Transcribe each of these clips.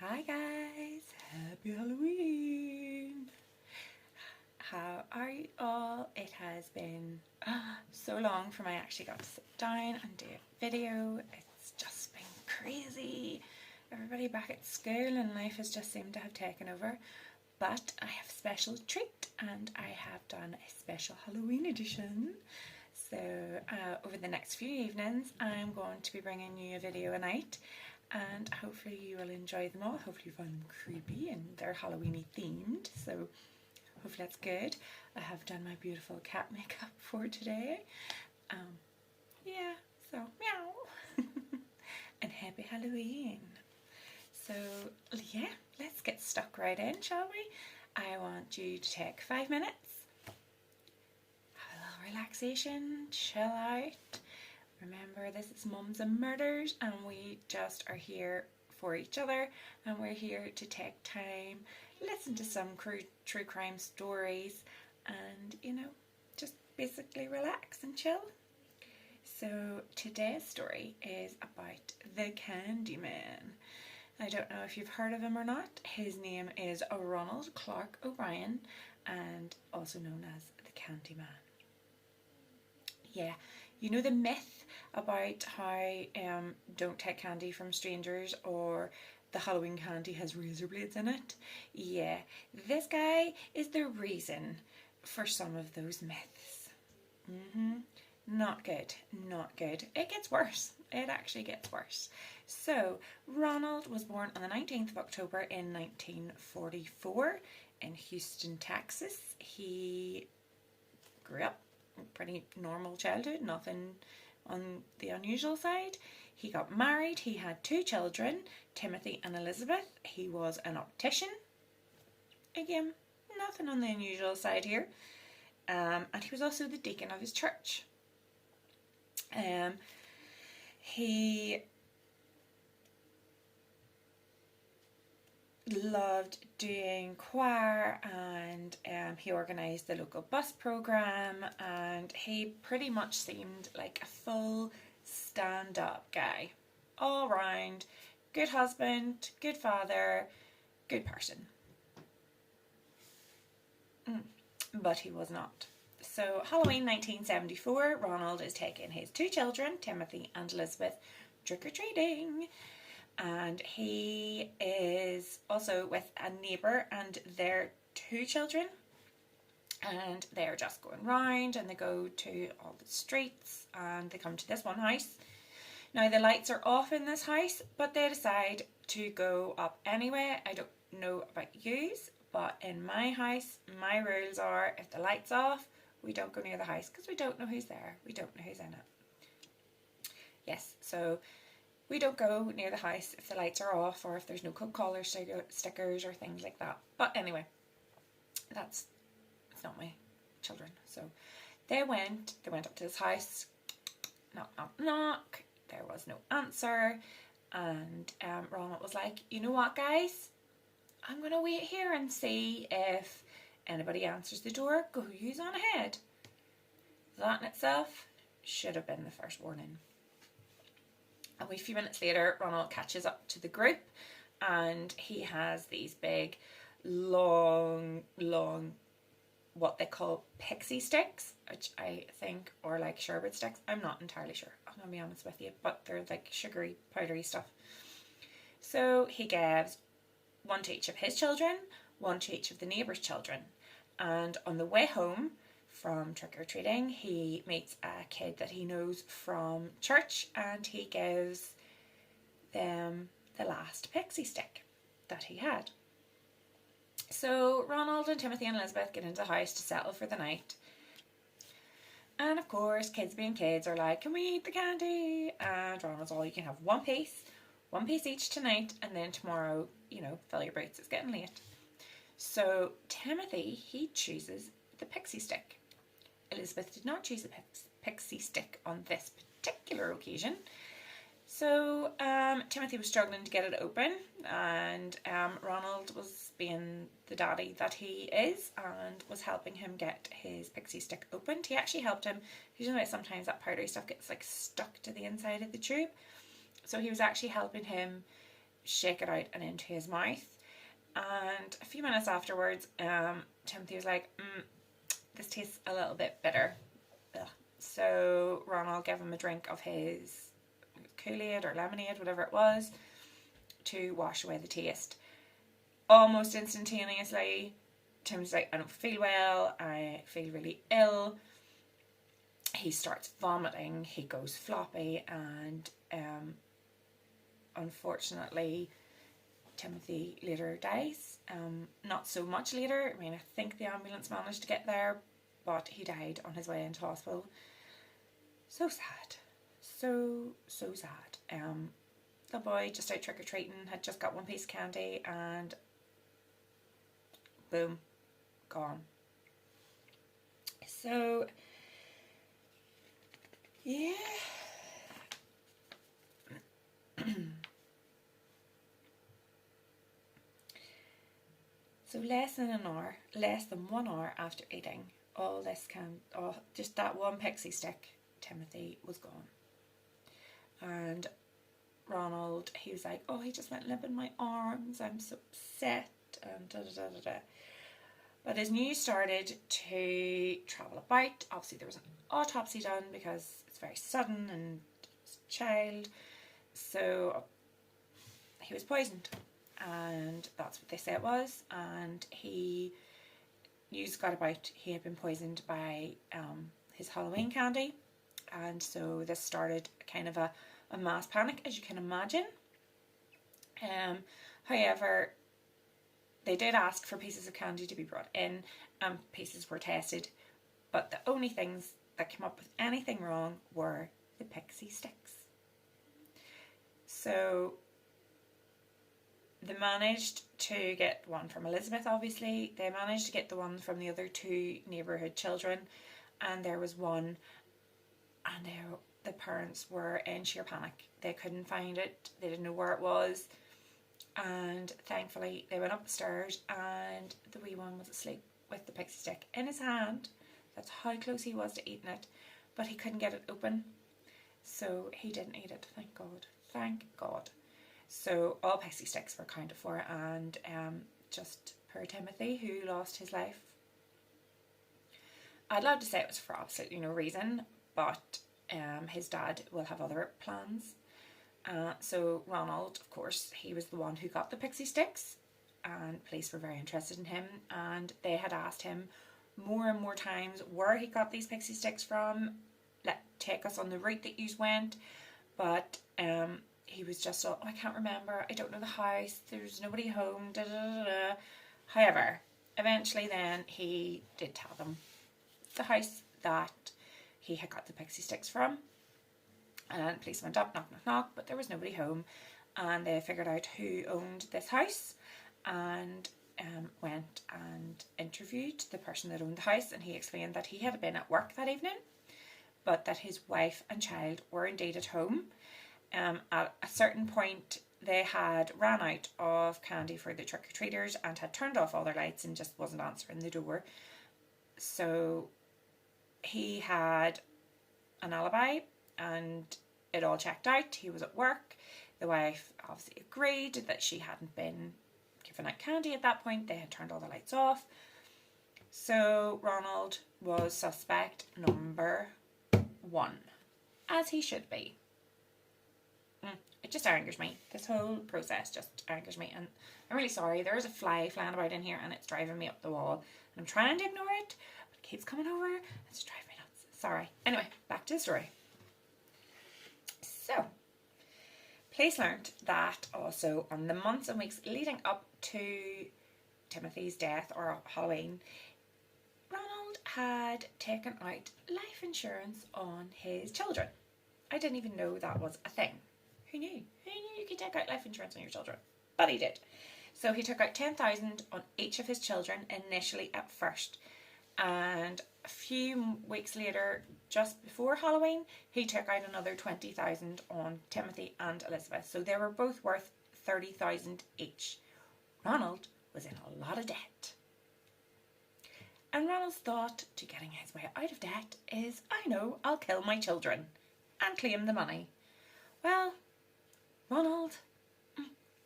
Hi guys, happy Halloween! How are you all? It has been so long from I actually got to sit down and do a video. It's just been crazy. Everybody back at school and life has just seemed to have taken over. But I have a special treat and I have done a special Halloween edition. So over the next few evenings I'm going to be bringing you a video a night and hopefully you will enjoy them all. Hopefully you find them creepy and they're Halloweeny themed, so hopefully that's good. I have done my beautiful cat makeup for today. Yeah, so meow. And happy Halloween. So yeah, let's get stuck right in, shall we? I want you to take 5 minutes, have a little relaxation, chill out. Remember, this is Mums and Murders and we just are here for each other and we're here to take time, listen to some true crime stories and, you know, just basically relax and chill. So today's story is about the Candyman. I don't know if you've heard of him or not. His name is Ronald Clark O'Brien and also known as the Candyman. Yeah, you know the myth about how don't take candy from strangers or the Halloween candy has razor blades in it? Yeah, this guy is the reason for some of those myths. Not good, not good. It gets worse. It actually gets worse. So, Ronald was born on the 19th of October in 1944 in Houston, Texas. He grew up pretty normal childhood, nothing on the unusual side. He got married, he had 2 children, Timothy and Elizabeth. He was an optician. Again, nothing on the unusual side here. And he was also the deacon of his church. He loved doing choir and he organised the local bus programme and he pretty much seemed like a full stand-up guy. All round, good husband, good father, good person. But he was not. So Halloween 1974, Ronald is taking his 2 children, Timothy and Elizabeth, trick-or-treating. And he is also with a neighbour and their 2 children. And they're just going round and they go to all the streets and they come to this one house. Now the lights are off in this house, but they decide to go up anyway. I don't know about yous, but in my house, my rules are if the light's off, we don't go near the house because we don't know who's there. We don't know who's in it. Yes, so we don't go near the house if the lights are off or if there's no Coca-Cola stickers or things like that. But anyway, it's not my children. So they went up to this house, knock, knock, knock. There was no answer. And Ronald was like, you know what, guys? I'm going to wait here and see if anybody answers the door. Go use on ahead. That in itself should have been the first warning. And a few minutes later, Ronald catches up to the group and he has these big, long, what they call pixie sticks, which I think are like sherbet sticks. I'm not entirely sure, I'm going to be honest with you, but they're like sugary, powdery stuff. So he gives 1 to each of his children, 1 to each of the neighbours' children. And on the way home from trick-or-treating, he meets a kid that he knows from church and he gives them the last pixie stick that he had. So Ronald and Timothy and Elizabeth get into the house to settle for the night. And of course, kids being kids are like, can we eat the candy? And Ronald's all, you can have 1 piece each tonight, and then tomorrow, you know, fill your boots, it's getting late. So Timothy, he chooses the pixie stick. Elizabeth did not choose a pixie stick on this particular occasion. So Timothy was struggling to get it open and Ronald was being the daddy that he is and was helping him get his pixie stick opened. He actually helped him, because you know sometimes that powdery stuff gets like stuck to the inside of the tube. So he was actually helping him shake it out and into his mouth. And a few minutes afterwards, Timothy was like, this tastes a little bit bitter. Ugh. So Ronald gave him a drink of his Kool-Aid or lemonade, whatever it was, to wash away the taste. Almost instantaneously, Tim's like, I don't feel well, I feel really ill. He starts vomiting, he goes floppy, and unfortunately Timothy later dies. Not so much later. I mean, I think the ambulance managed to get there, but he died on his way into hospital. So sad. So sad. The boy, just out trick-or-treating, had just got one piece of candy and boom, gone. So, yeah. So less than 1 hour after eating just that one pixie stick, Timothy was gone. And Ronald, he was like, oh, he just went limp in my arms, I'm so upset, and da da da da da. But as news started to travel about, obviously there was an autopsy done because it's very sudden and it's a child, so he was poisoned, and that's what they say it was. And news got about he had been poisoned by his Halloween candy, and so this started kind of a mass panic, as you can imagine. However, they did ask for pieces of candy to be brought in, and pieces were tested, but the only things that came up with anything wrong were the pixie sticks. So they managed to get one from Elizabeth, obviously. They managed to get the one from the other 2 neighbourhood children, and there was one, and the parents were in sheer panic. They couldn't find it, they didn't know where it was, and thankfully they went up the stairs and the wee one was asleep with the pixie stick in his hand. That's how close he was to eating it, but he couldn't get it open, so he didn't eat it, thank God. So all pixie sticks were accounted for, and just poor Timothy, who lost his life. I'd love to say it was for absolutely no reason, but his dad will have other plans. So Ronald, of course, he was the one who got the pixie sticks, and police were very interested in him, and they had asked him more and more times where he got these pixie sticks from, take us on the route that you went, but he was just I can't remember, I don't know the house, there's nobody home, da da da da. However, eventually then he did tell them the house that he had got the pixie sticks from, and police went up, knock knock knock, but there was nobody home, and they figured out who owned this house, and went and interviewed the person that owned the house, and he explained that he had been at work that evening, but that his wife and child were indeed at home. At a certain point they had ran out of candy for the trick-or-treaters and had turned off all their lights and just wasn't answering the door. So he had an alibi and it all checked out. He was at work. The wife obviously agreed that she hadn't been given out candy at that point. They had turned all the lights off. So Ronald was suspect number 1, as he should be. It just angers me. This whole process just angers me, and I'm really sorry. There is a fly flying about in here and it's driving me up the wall, and I'm trying to ignore it, but it keeps coming over and it's driving me nuts. Sorry. Anyway, back to the story. So, police learned that also on the months and weeks leading up to Timothy's death or Halloween, Ronald had taken out life insurance on his children. I didn't even know that was a thing. Who knew? Who knew you could take out life insurance on your children? But he did. So he took out $10,000 on each of his children initially at first. And a few weeks later, just before Halloween, he took out another $20,000 on Timothy and Elizabeth. So they were both worth $30,000 each. Ronald was in a lot of debt. And Ronald's thought to getting his way out of debt is, I know, I'll kill my children and claim the money. Well, Ronald,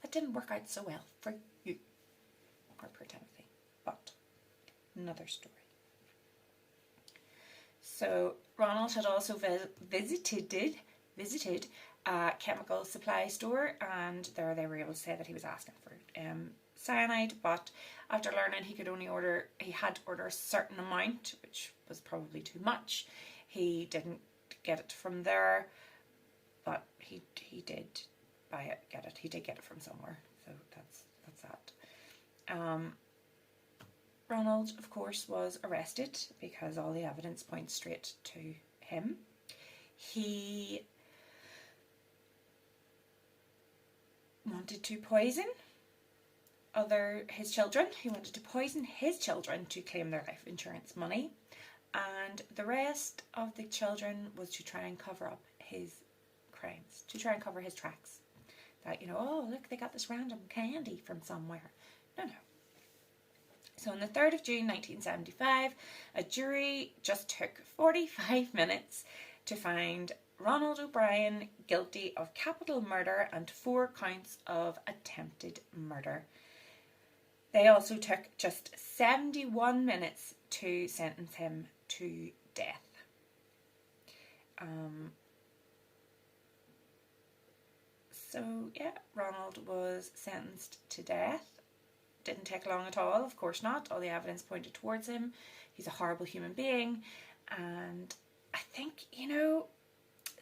that didn't work out so well for you, or poor Timothy. But another story. So Ronald had also visited a chemical supply store, and there they were able to say that he was asking for cyanide, but after learning he had to order a certain amount, which was probably too much. He didn't get it from there, but he did He did get it from somewhere, so that's that. Ronald, of course, was arrested because all the evidence points straight to him. He wanted to poison his children. He wanted to poison his children to claim their life insurance money, and the rest of the children was to try and cover up his crimes, to try and cover his tracks. That, oh look, they got this random candy from somewhere. No. So on the 3rd of June 1975, a jury just took 45 minutes to find Ronald O'Brien guilty of capital murder and 4 counts of attempted murder. They also took just 71 minutes to sentence him to death. So yeah, Ronald was sentenced to death. Didn't take long at all, of course not. All the evidence pointed towards him. He's a horrible human being, and I think,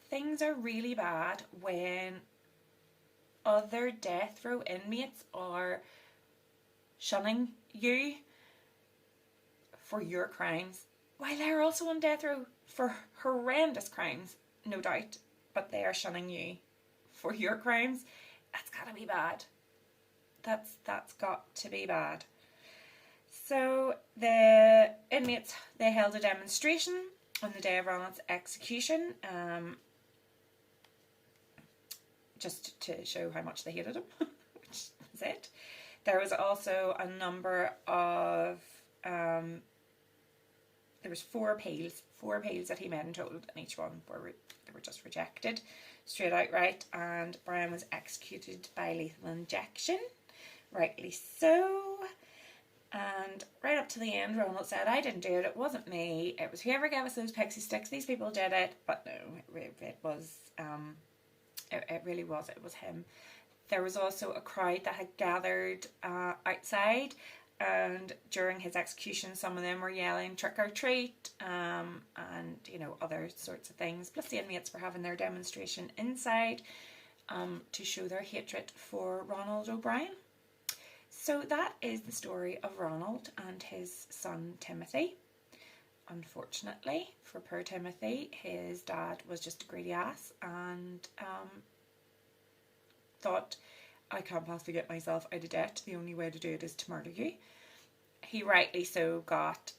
things are really bad when other death row inmates are shunning you for your crimes while they're also on death row for horrendous crimes, no doubt, but they are shunning you for your crimes. That's gotta be bad. That's got to be bad. So the inmates, they held a demonstration on the day of Ronald's execution, just to show how much they hated him, which is it. There was also a number of, there was 4 appeals that he made in total, and each one they were just rejected straight outright, and Brian was executed by lethal injection. Rightly so. And right up to the end, Ronald said, I didn't do it, it wasn't me, it was whoever gave us those pixie sticks, these people did it. But no, it was, it really was, it was him. There was also a crowd that had gathered outside, and during his execution some of them were yelling trick or treat, and other sorts of things. Plus the inmates were having their demonstration inside to show their hatred for Ronald O'Brien. So that is the story of Ronald and his son Timothy. Unfortunately for poor Timothy, his dad was just a greedy ass and thought, I can't possibly get myself out of debt, the only way to do it is to murder you. He rightly so got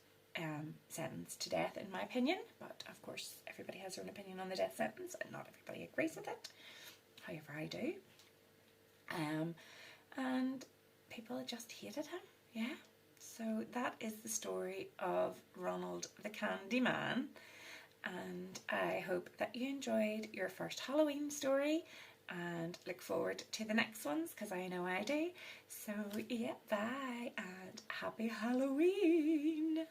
sentenced to death, in my opinion, but of course everybody has their own opinion on the death sentence and not everybody agrees with it. However, I do. And people just hated him, yeah. So that is the story of Ronald the Candyman, and I hope that you enjoyed your first Halloween story and look forward to the next ones, because I know I do. So yeah, bye and happy Halloween!